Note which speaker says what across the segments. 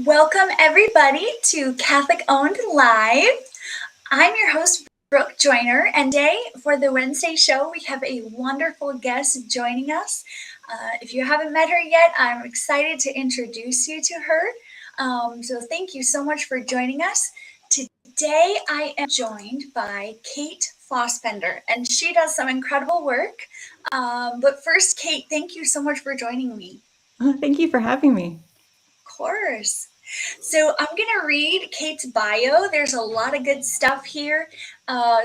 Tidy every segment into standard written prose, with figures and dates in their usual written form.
Speaker 1: Welcome, everybody, to Catholic Owned Live. I'm your host, Brooke Joyner, and today for the Wednesday show, we have a wonderful guest joining us. If you haven't met her yet, I'm excited to introduce you to her. So, thank you so much for joining us. Today, I am joined by Kate Fossbender, and she does some incredible work. But first, Kate, thank you so much for joining me.
Speaker 2: Thank you for having me.
Speaker 1: Of course. So I'm going to read Kate's bio. There's a lot of good stuff here.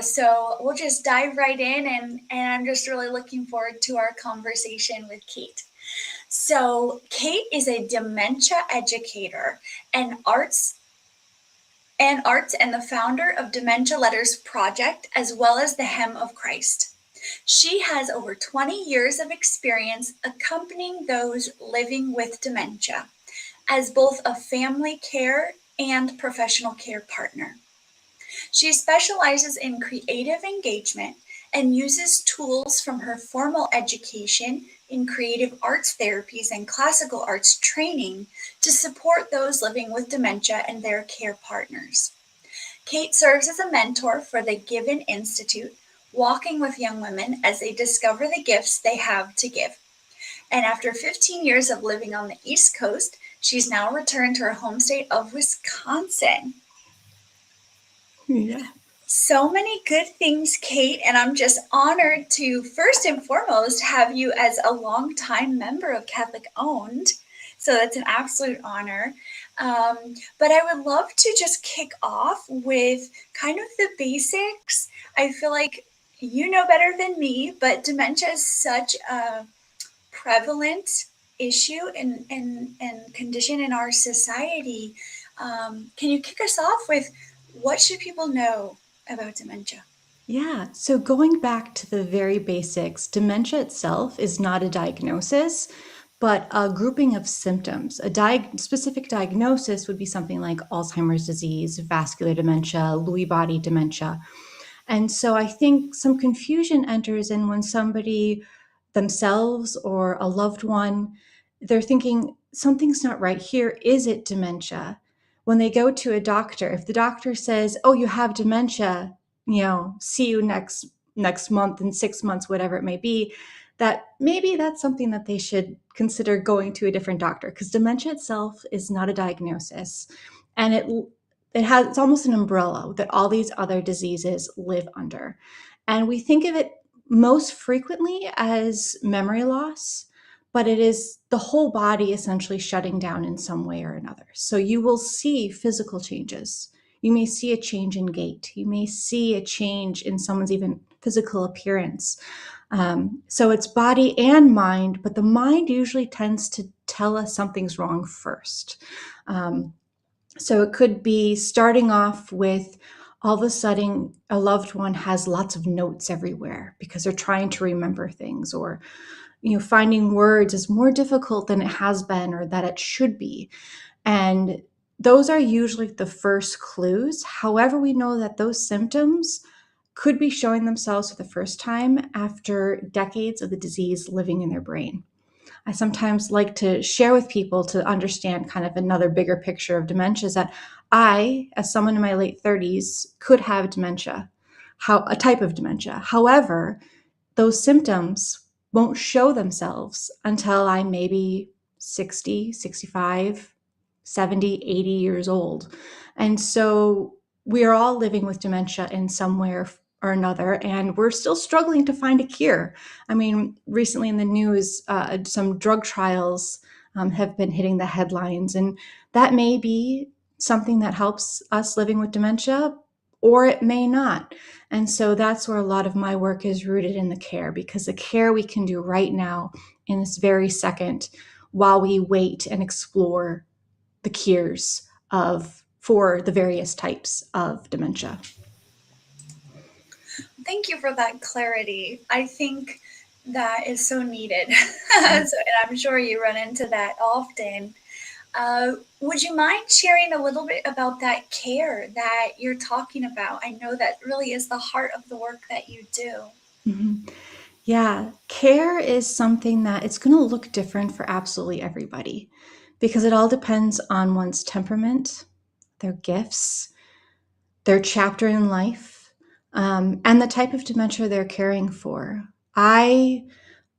Speaker 1: So we'll just dive right in, and I'm just really looking forward to our conversation with Kate. So, Kate is a dementia educator and arts and the founder of Dementia Letters Project, as well as the Hem of Christ. She has over 20 years of experience accompanying those living with dementia as both a family care and professional care partner. She specializes in creative engagement and uses tools from her formal education in creative arts therapies and classical arts training to support those living with dementia and their care partners. Kate serves as a mentor for the Given Institute, walking with young women as they discover the gifts they have to give. And after 15 years of living on the East Coast, she's now returned to her home state of Wisconsin.
Speaker 2: Yeah.
Speaker 1: So many good things, Kate, and I'm just honored to first and foremost have you as a longtime member of Catholic Owned. So that's an absolute honor. But I would love to just kick off with kind of the basics. I feel like you know better than me, but dementia is such a prevalent issue and condition in our society. Can you kick us off with what should people know about dementia?
Speaker 2: Yeah. So going back to the very basics, dementia itself is not a diagnosis, but a grouping of symptoms. Specific diagnosis would be something like Alzheimer's disease, vascular dementia, Lewy body dementia. And so I think some confusion enters in when somebody themselves or a loved one, they're thinking something's not right here. Is it dementia? When they go to a doctor, if the doctor says, "Oh, you have dementia," see you next month, in 6 months, whatever it may be, that maybe that's something that they should consider going to a different doctor, because dementia itself is not a diagnosis, and it's almost an umbrella that all these other diseases live under. And we think of it most frequently as memory loss, but it is the whole body essentially shutting down in some way or another. So you will see physical changes. You may see a change in gait. You may see a change in someone's even physical appearance. So it's body and mind, but the mind usually tends to tell us something's wrong first. So it could be starting off with all of a sudden a loved one has lots of notes everywhere because they're trying to remember things, or finding words is more difficult than it has been or that it should be. And those are usually the first clues. However, we know that those symptoms could be showing themselves for the first time after decades of the disease living in their brain. I sometimes like to share with people to understand kind of another bigger picture of dementia is that I, as someone in my late 30s, could have dementia, a type of dementia. However, those symptoms won't show themselves until I'm maybe 60, 65, 70, 80 years old. And so we are all living with dementia in some way or another, and we're still struggling to find a cure. I mean, recently in the news, some drug trials have been hitting the headlines, and that may be something that helps us living with dementia, or it may not. And so that's where a lot of my work is rooted in the care, because the care we can do right now in this very second while we wait and explore the cures for the various types of dementia.
Speaker 1: Thank you for that clarity. I think that is so needed. And I'm sure you run into that often. Would you mind sharing a little bit about that care that you're talking about? I know that really is the heart of the work that you do.
Speaker 2: Mhm. Yeah, care is something that it's going to look different for absolutely everybody, because it all depends on one's temperament, their gifts, their chapter in life, and the type of dementia they're caring for. I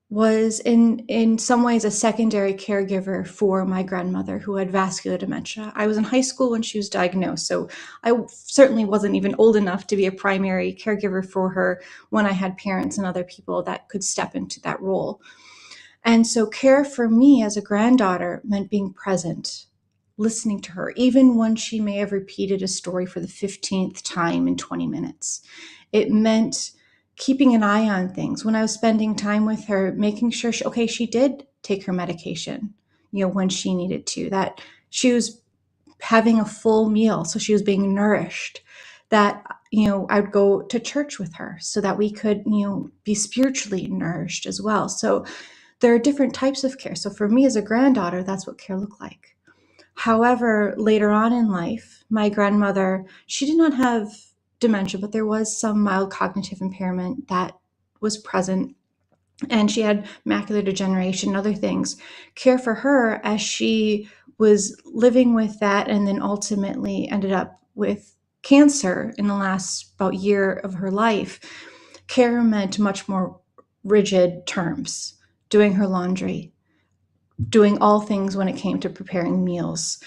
Speaker 2: was in some ways a secondary caregiver for my grandmother who had vascular dementia. I was in high school when she was diagnosed, so I certainly wasn't even old enough to be a primary caregiver for her when I had parents and other people that could step into that role. And so care for me as a granddaughter meant being present, listening to her, even when she may have repeated a story for the 15th time in 20 minutes. It meant keeping an eye on things. When I was spending time with her, making sure she did take her medication, when she needed to, that she was having a full meal, so she was being nourished, that I would go to church with her so that we could be spiritually nourished as well. So there are different types of care. So for me as a granddaughter, that's what care looked like. However, later on in life, my grandmother, she did not have dementia, but there was some mild cognitive impairment that was present, and she had macular degeneration and other things. Care for her as she was living with that and then ultimately ended up with cancer in the last about year of her life. Care meant much more rigid terms, doing her laundry, doing all things when it came to preparing meals,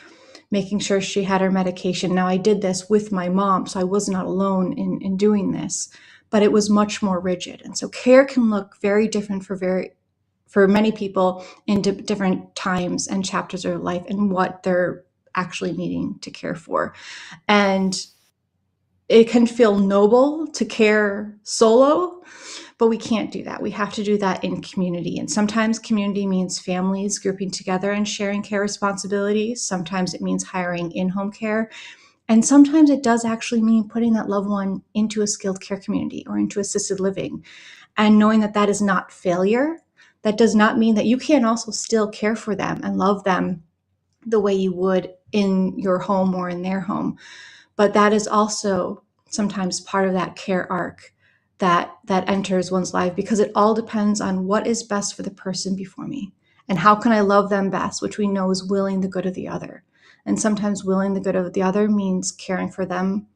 Speaker 2: making sure she had her medication. Now, I did this with my mom, so I was not alone in doing this, but it was much more rigid. And so care can look very different for many people in different times and chapters of their life and what they're actually needing to care for. And it can feel noble to care solo, but we can't do that. We have to do that in community. And sometimes community means families grouping together and sharing care responsibilities. Sometimes it means hiring in-home care. And sometimes it does actually mean putting that loved one into a skilled care community or into assisted living, and knowing that that is not failure. That does not mean that you can't also still care for them and love them the way you would in your home or in their home. But that is also sometimes part of that care arc that enters one's life, because it all depends on what is best for the person before me and how can I love them best, which we know is willing the good of the other. And sometimes willing the good of the other means caring for them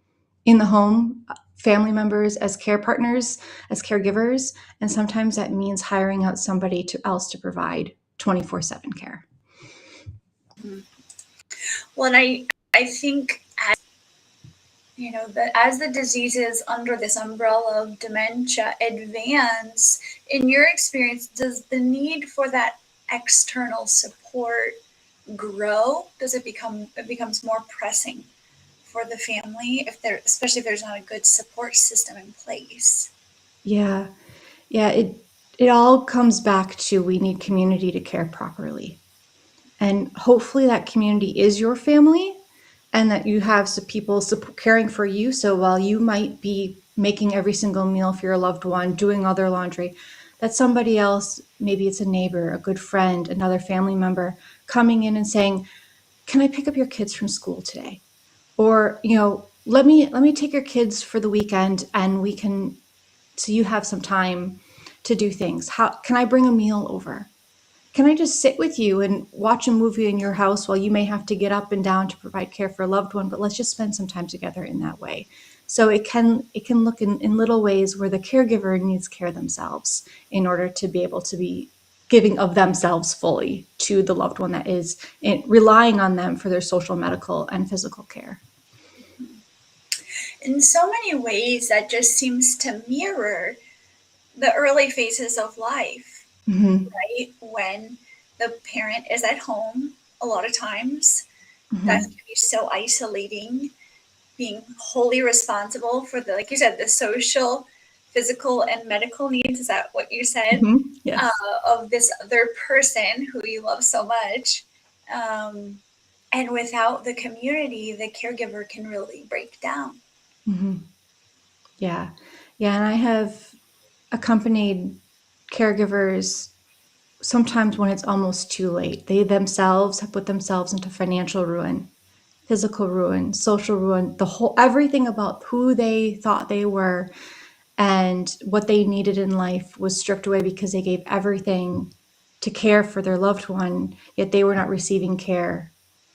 Speaker 2: in the home, family members as care partners, as caregivers, and sometimes that means hiring out somebody else to provide 24/7 care.
Speaker 1: Well, and I think that as the diseases under this umbrella of dementia advance, in your experience, does the need for that external support grow? Does it becomes more pressing for the family especially if there's not a good support system in place?
Speaker 2: Yeah. It all comes back to we need community to care properly. And hopefully that community is your family and that you have some people caring for you. So while you might be making every single meal for your loved one, doing all their laundry, that somebody else, maybe it's a neighbor, a good friend, another family member, coming in and saying, "Can I pick up your kids from school today?" Or, let me take your kids for the weekend and so you have some time to do things. How can I bring a meal over? Can I just sit with you and watch a movie in your house while you may have to get up and down to provide care for a loved one, but let's just spend some time together in that way. So it can look in little ways where the caregiver needs care themselves in order to be able to be giving of themselves fully to the loved one that is relying on them for their social, medical, and physical care.
Speaker 1: In so many ways, that just seems to mirror the early phases of life, right? When the parent is at home, a lot of times, that can be so isolating, being wholly responsible for like you said, the social, physical, and medical needs. Is that what you said?
Speaker 2: Yes.
Speaker 1: Of this other person who you love so much. And without the community, the caregiver can really break down.
Speaker 2: Yeah. And I have accompanied caregivers sometimes when it's almost too late. They themselves have put themselves into financial ruin, physical ruin, social ruin, everything about who they thought they were and what they needed in life was stripped away because they gave everything to care for their loved one, yet they were not receiving care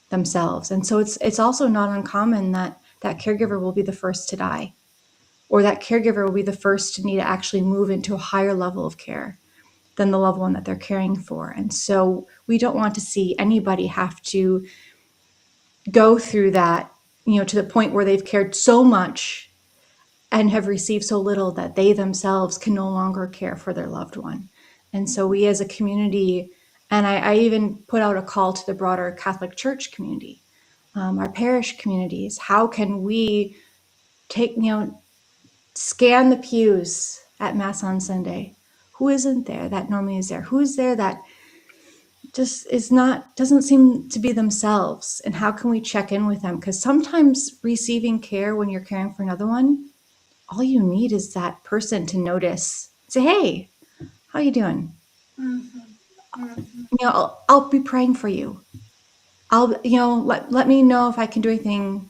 Speaker 2: themselves. And so it's also not uncommon that that caregiver will be the first to die, or that caregiver will be the first to need to actually move into a higher level of care than the loved one that they're caring for. And so we don't want to see anybody have to go through that, to the point where they've cared so much and have received so little that they themselves can no longer care for their loved one. And so we as a community, and I even put out a call to the broader Catholic Church community, our parish communities, how can we take, scan the pews at Mass on Sunday? Who isn't there that normally is there? Who's there that just doesn't seem to be themselves? And how can we check in with them? Because sometimes receiving care when you're caring for another one, all you need is that person to notice, say, hey, how you doing? I'll be praying for you. Let me know if I can do anything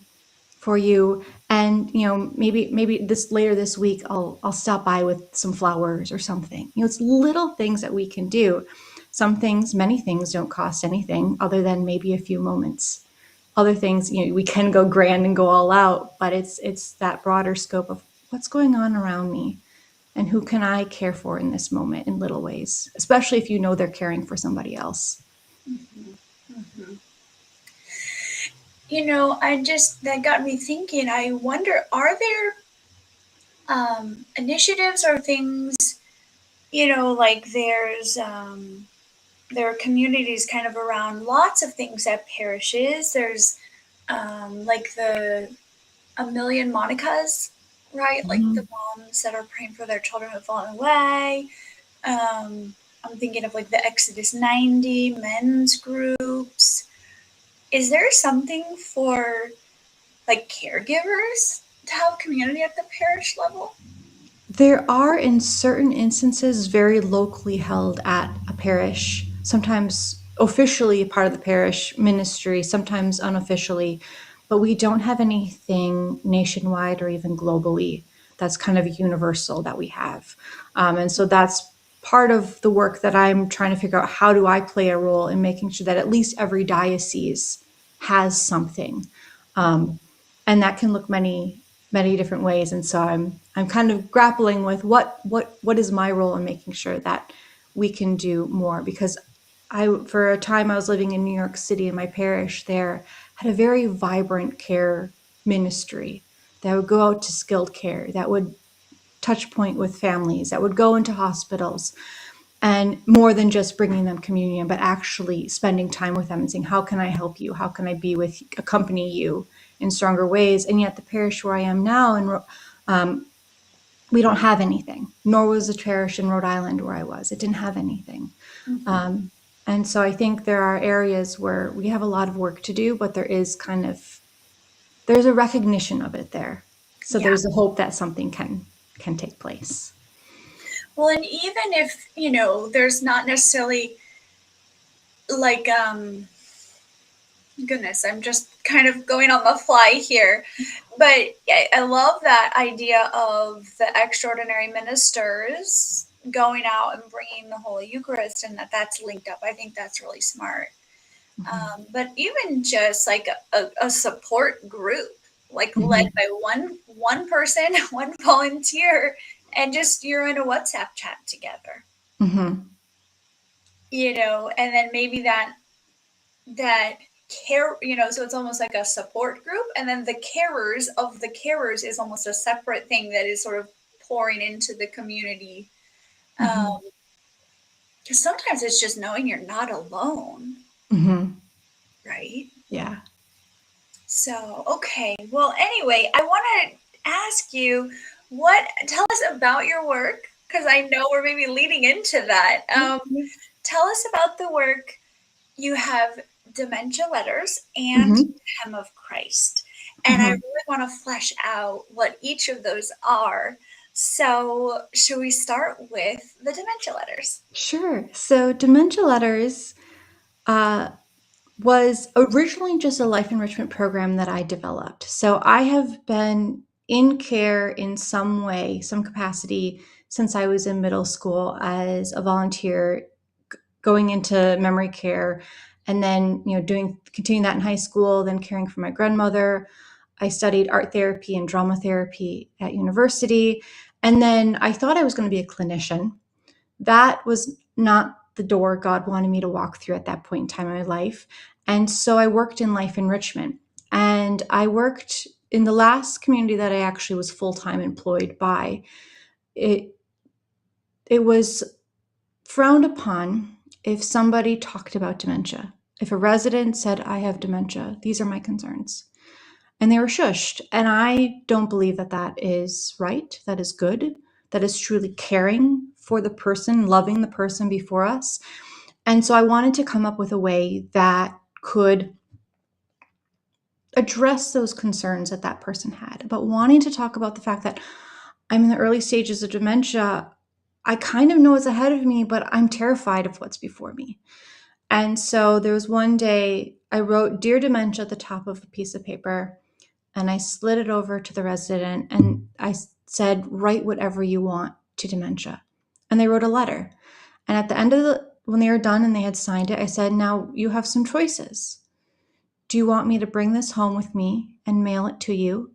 Speaker 2: for you. And, maybe later this week, I'll stop by with some flowers or something. It's little things that we can do. Some things, many things don't cost anything other than maybe a few moments. Other things, we can go grand and go all out, but it's that broader scope of what's going on around me and who can I care for in this moment in little ways, especially if they're caring for somebody else.
Speaker 1: That got me thinking. I wonder, are there initiatives or things, like there are communities kind of around lots of things at parishes. There's like a million Monicas, right? Like the moms that are praying for their children who have fallen away. I'm thinking of like the Exodus 90 men's groups. Is there something for like caregivers to have community at the parish level?
Speaker 2: There are, in certain instances, very locally held at a parish, sometimes officially part of the parish ministry, sometimes unofficially, but we don't have anything nationwide or even globally that's kind of universal that we have. And so that's part of the work that I'm trying to figure out. How do I play a role in making sure that at least every diocese has something? And that can look many different ways. And so I'm kind of grappling with what is my role in making sure that we can do more, because for a time I was living in New York City, and my parish there had a very vibrant care ministry that would go out to skilled care, that would touch point with families, that would go into hospitals, and more than just bringing them communion, but actually spending time with them and saying, how can I help you? How can I accompany you in stronger ways? And yet the parish where I am now, we don't have anything, nor was the parish in Rhode Island where I was. It didn't have anything. Mm-hmm. And so I think there are areas where we have a lot of work to do, but there's a recognition of it there. So yeah. There's a hope that something can take place.
Speaker 1: Well, and even if, there's not necessarily like, goodness, I'm just kind of going on the fly here, but I love that idea of the extraordinary ministers going out and bringing the Holy Eucharist, and that's linked up. I think that's really smart. Mm-hmm. But even just like a support group, like mm-hmm. led by one person, one volunteer, and just you're in a WhatsApp chat together. Mm-hmm. And then maybe that care, so it's almost like a support group, and then the carers of the carers is almost a separate thing that is sort of pouring into the community. Mm-hmm. Because sometimes it's just knowing you're not alone. Mm-hmm. Right?
Speaker 2: Yeah.
Speaker 1: So, okay. Well, anyway, I want to ask you, tell us about your work, because I know we're maybe leading into that. Tell us about the work. You have Dementia Letters and mm-hmm. Hem of Christ. And mm-hmm. I really want to flesh out what each of those are. So should we start with the Dementia Letters?
Speaker 2: Sure. So Dementia Letters was originally just a life enrichment program that I developed. So I have been in care in some way, some capacity, since I was in middle school as a volunteer going into memory care, and then continuing that in high school, then caring for my grandmother. I studied art therapy and drama therapy at university, and then I thought I was going to be a clinician. That was not the door God wanted me to walk through at that point in time in my life. And so I worked in life enrichment. And I worked in the last community that I actually was full-time employed by. It was frowned upon if somebody talked about dementia. If a resident said, I have dementia, these are my concerns. And they were shushed. And I don't believe that that is right, that is good, that is truly caring for the person, loving the person before us. And so I wanted to come up with a way that could address those concerns that that person had, but wanting to talk about the fact that I'm in the early stages of dementia. I kind of know what's ahead of me, but I'm terrified of what's before me. And so there was one day I wrote Dear Dementia at the top of a piece of paper, and I slid it over to the resident, and I said, write whatever you want to dementia. And they wrote a letter. And at the end of when they were done and they had signed it, I said, now you have some choices. Do you want me to bring this home with me and mail it to you?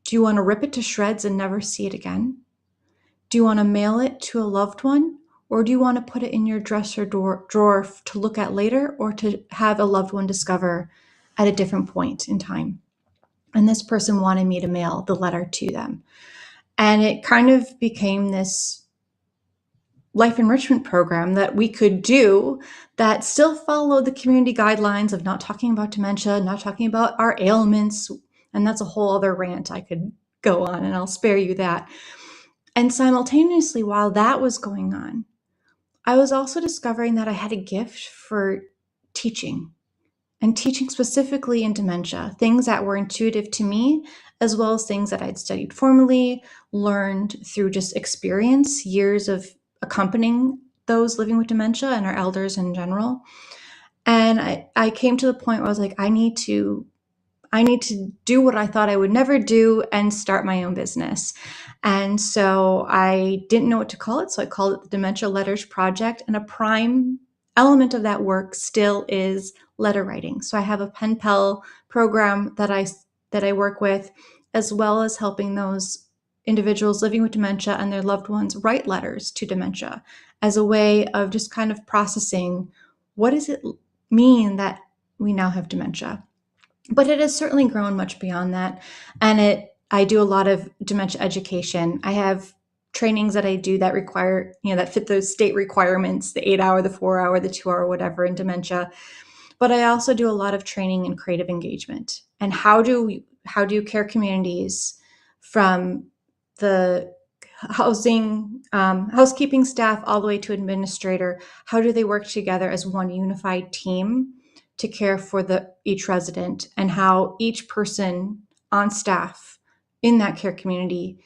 Speaker 2: Do you want to rip it to shreds and never see it again? Do you want to mail it to a loved one? Or do you want to put it in your dresser drawer to look at later, or to have a loved one discover at a different point in time? And this person wanted me to mail the letter to them. And it kind of became this life enrichment program that we could do that still followed the community guidelines of not talking about dementia, not talking about our ailments. And that's a whole other rant I could go on, and I'll spare you that. And simultaneously, while that was going on, I was also discovering that I had a gift for teaching, and teaching specifically in dementia, things that were intuitive to me, as well as things that I'd studied formally, learned through just experience, years of accompanying those living with dementia and our elders in general. And I came to the point where I was like, I need to do what I thought I would never do and start my own business. And so I didn't know what to call it. So I called it the Dementia Letters Project. And a prime element of that work still is letter writing. So I have a pen pal program that I work with, as well as helping those individuals living with dementia and their loved ones write letters to dementia as a way of just kind of processing, what does it mean that we now have dementia? But it has certainly grown much beyond that. And I do a lot of dementia education. I have trainings that I do that require, that fit those state requirements, the 8-hour, the 4-hour, the 2-hour, whatever in dementia. But I also do a lot of training in creative engagement. And how do care communities, from the housekeeping staff all the way to administrator, how do they work together as one unified team to care for each resident, and how each person on staff in that care community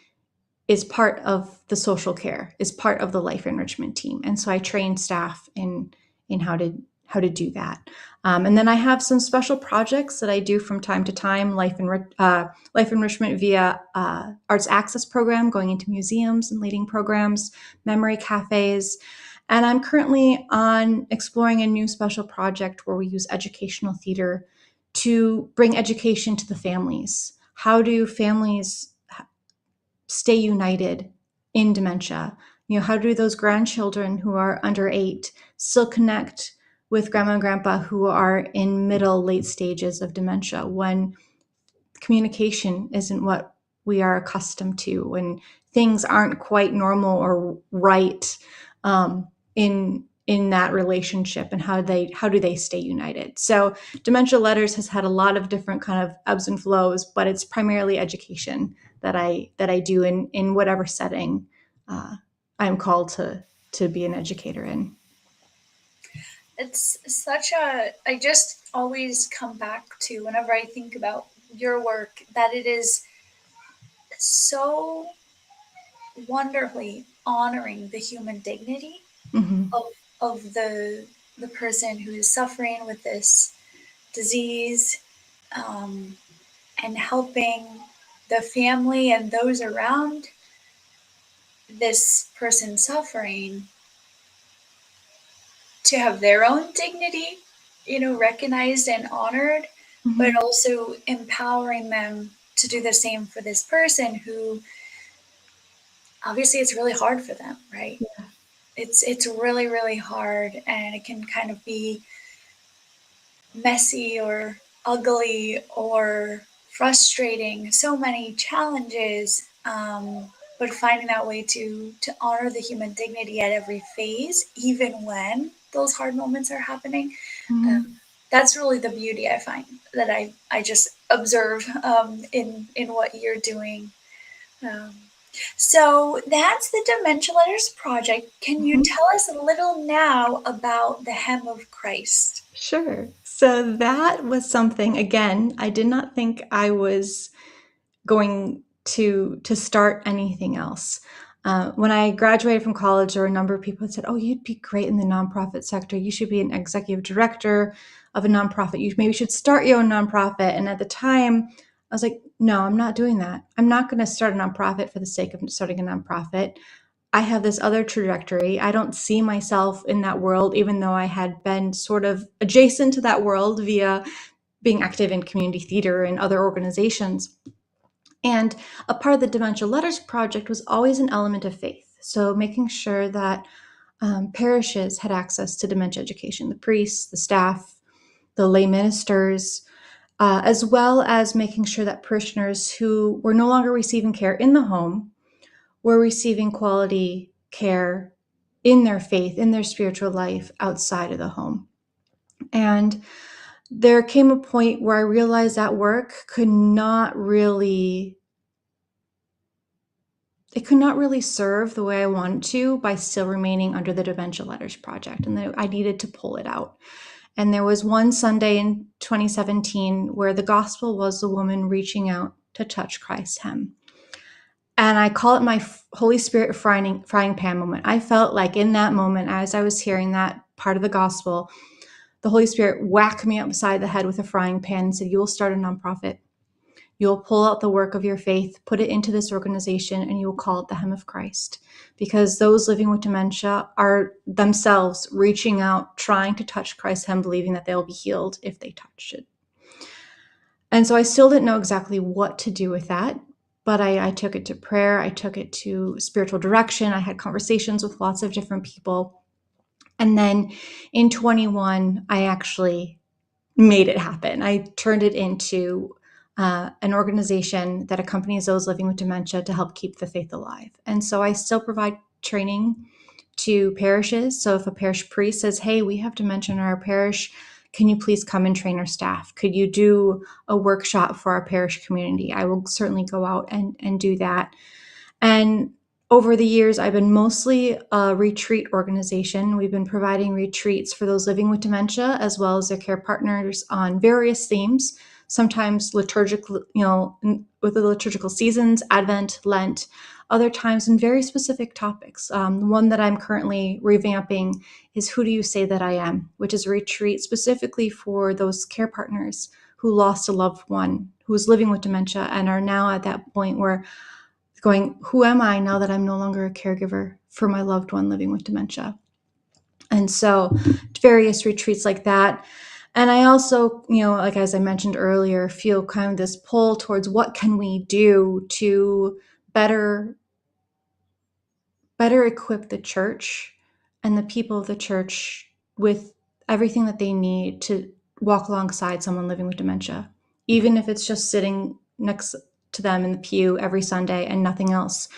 Speaker 2: is part of the social care, is part of the life enrichment team. And so I train staff in how to do that. And then I have some special projects that I do from time to time, life enrichment via Arts Access program, going into museums and leading programs, memory cafes. And I'm currently exploring a new special project where we use educational theater to bring education to the families. How do families stay united in dementia? How do those grandchildren who are under 8 still connect with grandma and grandpa who are in middle, late stages of dementia, when communication isn't what we are accustomed to, when things aren't quite normal or right in that relationship, and how do they stay united? So Dementia Letters has had a lot of different kind of ebbs and flows, but it's primarily education that I do in whatever setting I'm called to be an educator in.
Speaker 1: It's I just always come back to, whenever I think about your work, that it is so wonderfully honoring the human dignity
Speaker 2: Mm-hmm.
Speaker 1: of the person who is suffering with this disease, and helping the family and those around this person suffering to have their own dignity, recognized and honored, but
Speaker 2: Mhm.
Speaker 1: also empowering them to do the same for this person who obviously it's really hard for them, right?
Speaker 2: Yeah.
Speaker 1: It's really, really hard, and it can kind of be messy or ugly or frustrating, so many challenges. But finding that way to honor the human dignity at every phase, even when those hard moments are happening,
Speaker 2: Mhm.
Speaker 1: that's really the beauty I find that I just observe in what you're doing. Um, so that's the Dementia Letters Project. Can you
Speaker 2: Mhm.
Speaker 1: tell us a little now about the Hem of Christ?
Speaker 2: Sure. So that was something, again, I did not think I was going to start anything else. When I graduated from college, there were a number of people that said, "Oh, you'd be great in the nonprofit sector. You should be an executive director of a nonprofit. You maybe should start your own nonprofit." And at the time, I was like, "No, I'm not doing that. I'm not going to start a nonprofit for the sake of starting a nonprofit. I have this other trajectory. I don't see myself in that world, even though I had been sort of adjacent to that world via being active in community theater and other organizations." And a part of the Dementia Letters Project was always an element of faith. So making sure that parishes had access to dementia education, the priests, the staff, the lay ministers, as well as making sure that parishioners who were no longer receiving care in the home were receiving quality care in their faith, in their spiritual life outside of the home. And there came a point where I realized that work could not really serve the way I wanted to by still remaining under the Dementia Letters Project, and that I needed to pull it out. And there was one Sunday in 2017 where the gospel was the woman reaching out to touch Christ's hem. And I call it my Holy Spirit frying pan moment. I felt like in that moment, as I was hearing that part of the gospel, the Holy Spirit whacked me upside the head with a frying pan and said, "You will start a nonprofit. You'll pull out the work of your faith, put it into this organization, and you will call it the Hem of Christ." Because those living with dementia are themselves reaching out, trying to touch Christ's hem, believing that they'll be healed if they touched it. And so I still didn't know exactly what to do with that, but I took it to prayer. I took it to spiritual direction. I had conversations with lots of different people. And then in 21, I actually made it happen. I turned it into an organization that accompanies those living with dementia to help keep the faith alive. And so I still provide training to parishes. So if a parish priest says, "Hey, we have dementia in our parish, can you please come and train our staff? Could you do a workshop for our parish community?" I will certainly go out and do that. And over the years, I've been mostly a retreat organization. We've been providing retreats for those living with dementia as well as their care partners on various themes, sometimes liturgical, with the liturgical seasons, Advent, Lent, other times in very specific topics. One that I'm currently revamping is "Who Do You Say That I Am?", which is a retreat specifically for those care partners who lost a loved one who was living with dementia and are now at that point where going, "Who am I now that I'm no longer a caregiver for my loved one living with dementia?" And so various retreats like that. And I also, like as I mentioned earlier, feel kind of this pull towards what can we do to better equip the church and the people of the church with everything that they need to walk alongside someone living with dementia, even if it's just sitting next to them in the pew every Sunday and nothing else.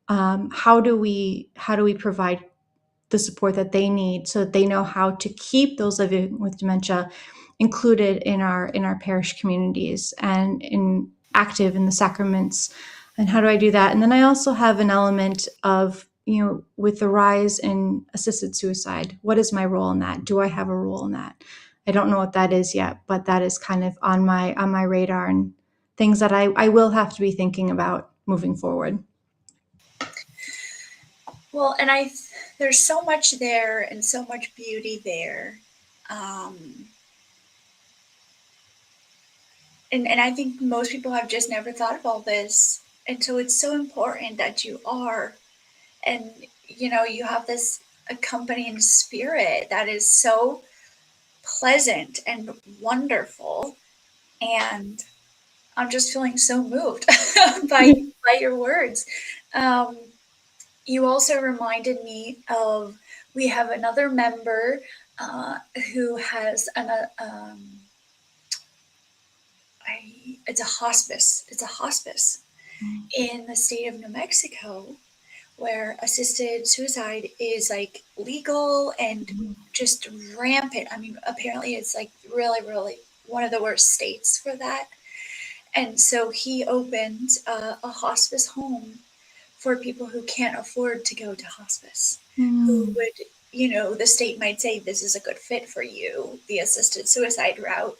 Speaker 2: How do we provide the support that they need so that they know how to keep those living with dementia included in our parish communities and in active in the sacraments? And how do I do that? And then I also have an element of, with the rise in assisted suicide, what is my role in that? Do I have a role in that? I don't know what that is yet, but that is kind of on my radar and things that I will have to be thinking about moving forward.
Speaker 1: Well, and there's so much there and so much beauty there. Um, and I think most people have just never thought of all this. And so it's so important that you are. And, you have this accompanying spirit that is so pleasant and wonderful. And I'm just feeling so moved by your words. Um, you also reminded me of we have another member uh, who has it's a hospice. It's a hospice in the state of New Mexico where assisted suicide is like legal and just rampant. I mean, apparently it's like really, really one of the worst states for that. And so he opened a hospice home for people who can't afford to go to hospice, who
Speaker 2: Mm.
Speaker 1: would, you know, the state might say this is a good fit for you, the assisted suicide route.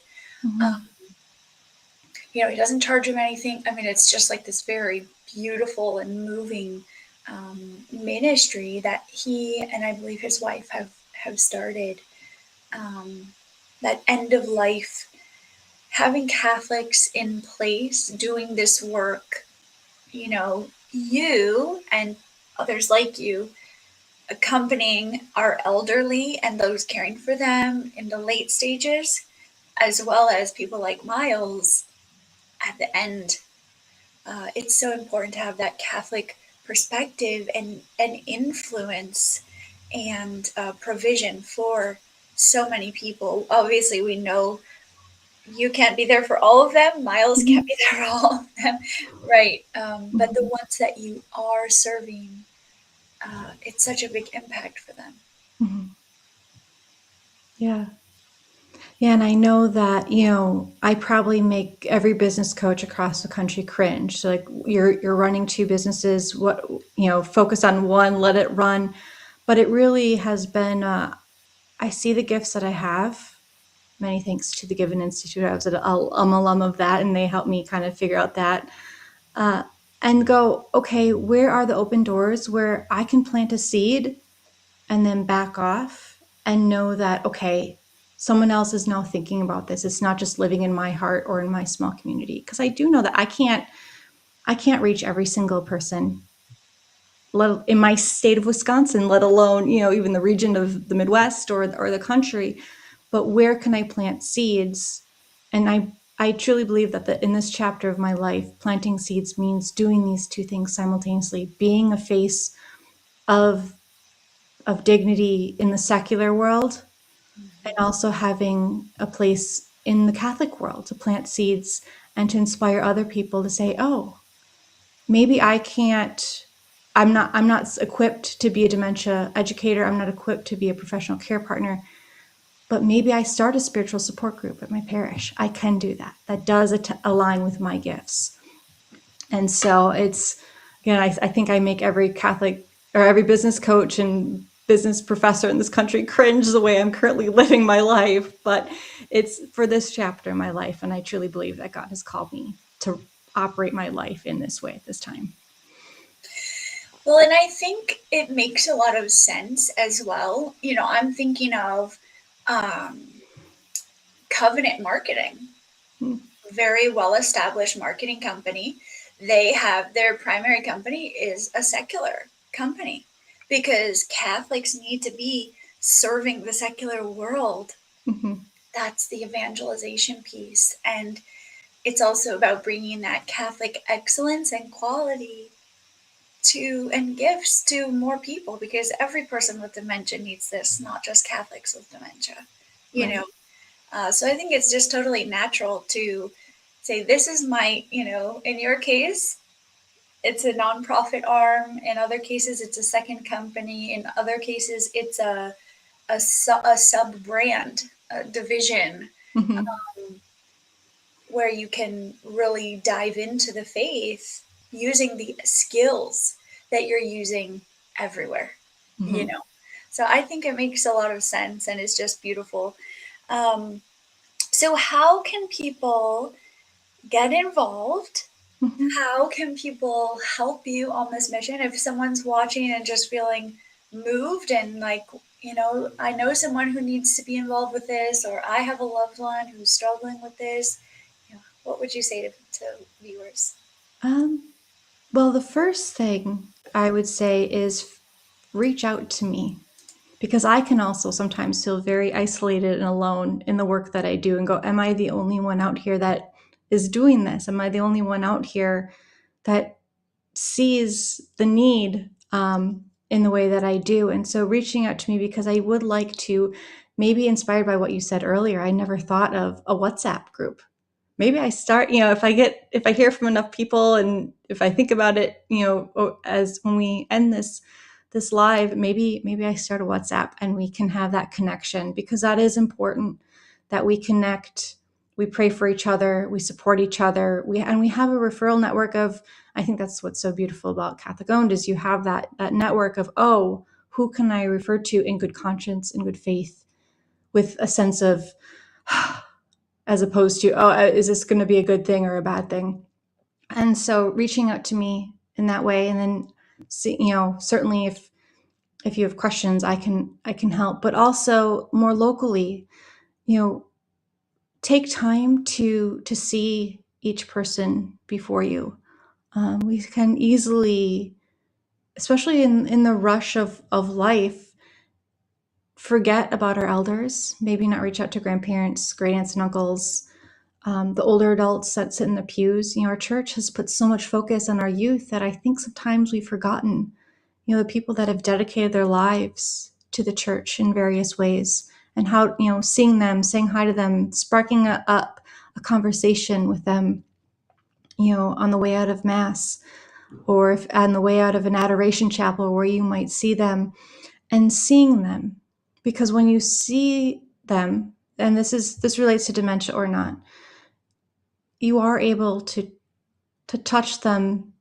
Speaker 1: Uh,
Speaker 2: Mhm.
Speaker 1: you know, he doesn't charge him anything. I mean, it's just like this very beautiful and moving ministry that he and I believe his wife have started. Um, that end of life, having Catholics in place doing this work, you know, you and others like you accompanying our elderly and those caring for them in the late stages, as well as people like Miles at the end. It's so important to have that Catholic perspective and influence and provision for so many people. Obviously, we know you can't be there for all of them. Miles can't
Speaker 2: Mhm.
Speaker 1: be there for all of them, right? But the
Speaker 2: Mhm.
Speaker 1: ones that you are serving, it's such a big impact for them.
Speaker 2: Mhm. Yeah. Yeah, and I know that, I probably make every business coach across the country cringe. So like you're running two businesses, focus on one, let it run. But it really has been I see the gifts that I have. Many thanks to the Given Institute. I was an alum of that, and they helped me kind of figure out that. Uh, and go, okay, where are the open doors where I can plant a seed and then back off and know that, okay, someone else is now thinking about this. It's not just living in my heart or in my small community. Because I do know that I can't reach every single person in my state of Wisconsin, let alone, even the region of the Midwest or the country. But where can I plant seeds? And I truly believe that in this chapter of my life, planting seeds means doing these two things simultaneously, being a face of dignity in the secular world, and also having a place in the Catholic world to plant seeds and to inspire other people to say, oh, maybe I'm not equipped to be a dementia educator. I'm not equipped to be a professional care partner, but maybe I start a spiritual support group at my parish. I can do that. That does align with my gifts. And so again, I think I make every Catholic or every business coach and business professor in this country cringe the way I'm currently living my life. But it's for this chapter in my life. And I truly believe that God has called me to operate my life in this way at this time.
Speaker 1: Well, and I think it makes a lot of sense as well. You know, I'm thinking of um, Covenant Marketing,
Speaker 2: Hmm.
Speaker 1: very well established marketing company. They have their primary company is a secular company because Catholics need to be serving the secular world.
Speaker 2: Mhm.
Speaker 1: That's the evangelization piece. And it's also about bringing that Catholic excellence and quality to and gifts to more people because every person with dementia needs this, not just Catholics with dementia, you know.
Speaker 2: Right.
Speaker 1: So I think it's just totally natural to say, this is my, you know, in your case, it's a nonprofit arm. In other cases, it's a second company. In other cases, it's a sub brand, a division
Speaker 2: Mhm.
Speaker 1: where you can really dive into the faith using the skills that you're using everywhere, you
Speaker 2: Mhm.
Speaker 1: know. So I think it makes a lot of sense and it's just beautiful. Um, so, how can people get involved?
Speaker 2: Mhm.
Speaker 1: How can people help you on this mission? If someone's watching and just feeling moved and like, you know, I know someone who needs to be involved with this, or I have a loved one who's struggling with this, you know, what would you say to viewers?
Speaker 2: Um, well, the first thing I would say is reach out to me. because I can also sometimes feel very isolated and alone in the work that I do and go, am I the only one out here that is doing this? Am I the only one out here that sees the need in the way that I do? And so reaching out to me because I would like to, maybe inspired by what you said earlier, I never thought of a WhatsApp group. Maybe I start, if I hear from enough people and if I think about it, as when we end this live, maybe I start a WhatsApp and we can have that connection, because that is important, that we connect, we pray for each other, we support each other, we have a referral network of, I think that's what's so beautiful about Catholic Owned, is you have that network of, oh, who can I refer to in good conscience, in good faith, with a sense of, as opposed to, oh, is this going to be a good thing or a bad thing? And so reaching out to me in that way, and then certainly if you have questions, I can help, but also more locally, take time to see each person before you. We can easily, especially in the rush of life, forget about our elders, maybe not reach out to grandparents, great aunts and uncles, the older adults that sit in the pews. Our church has put so much focus on our youth that I think sometimes we've forgotten, the people that have dedicated their lives to the church in various ways, and how, seeing them, saying hi to them, sparking up a conversation with them, on the way out of Mass, or if on the way out of an adoration chapel where you might see them, and seeing them. Because when you see them, and this relates to dementia or not, you are able to touch them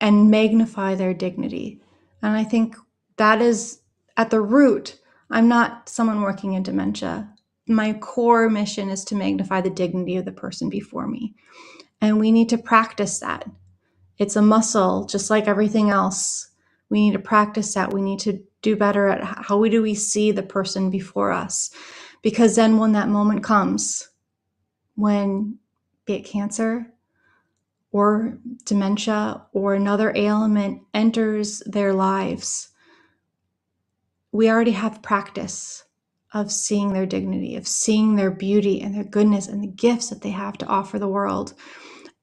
Speaker 2: and magnify their dignity. And I think that is at the root. I'm not someone working in dementia. My core mission is to magnify the dignity of the person before me. And we need to practice that. It's a muscle, just like everything else. We need to practice that. We need to do better at how do we see the person before us. Because then when that moment comes, when, be it cancer or dementia or another ailment enters their lives, we already have practice of seeing their dignity, of seeing their beauty and their goodness and the gifts that they have to offer the world.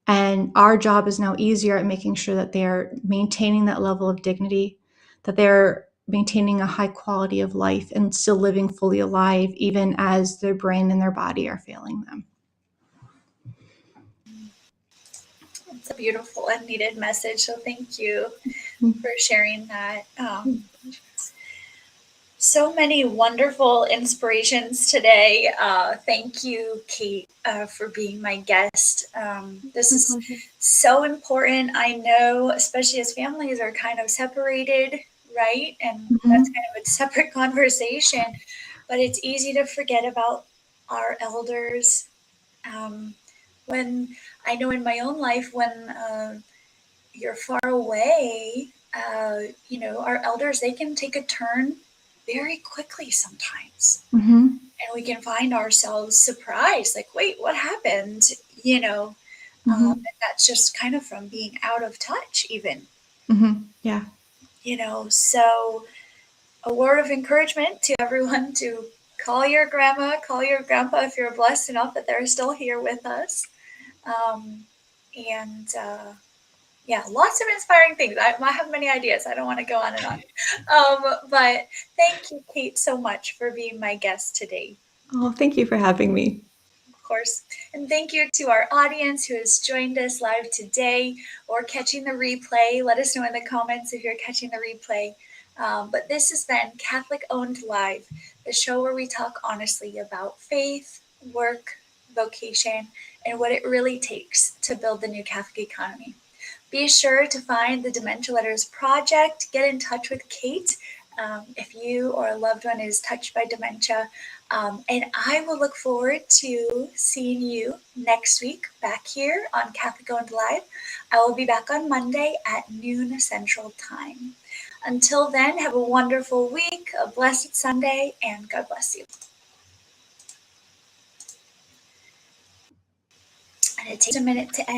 Speaker 2: And our job is now easier at making sure that they're maintaining that level of dignity, that they're maintaining a high quality of life and still living fully alive, even as their brain and their body are failing them.
Speaker 1: It's a beautiful and needed message. So thank you for sharing that. So many wonderful inspirations today. Thank you, Kate, for being my guest. This is so important. I know, especially as families are kind of separated, right? And that's kind of a separate conversation, but it's easy to forget about our elders. When I know in my own life, when you're far away, our elders, they can take a turn very quickly sometimes. And we can find ourselves surprised, like, wait, what happened? And that's just kind of from being out of touch even.
Speaker 2: Yeah.
Speaker 1: So a word of encouragement to everyone to call your grandma, call your grandpa if you're blessed enough that they're still here with us. Yeah, lots of inspiring things. I have many ideas. I don't want to go on and on. But thank you, Kate, so much for being my guest today.
Speaker 2: Oh, thank you for having me.
Speaker 1: Of course. And thank you to our audience who has joined us live today or catching the replay. Let us know in the comments if you're catching the replay. But this has been Catholic Owned Live, the show where we talk honestly about faith, work, vocation, and what it really takes to build the new Catholic economy. Be sure to find the Dementia Letters Project. Get in touch with Kate if you or a loved one is touched by dementia. And I will look forward to seeing you next week back here on Catholic Owned Live. I will be back on Monday at noon Central Time. Until then, have a wonderful week, a blessed Sunday, and God bless you. And it takes a minute to end.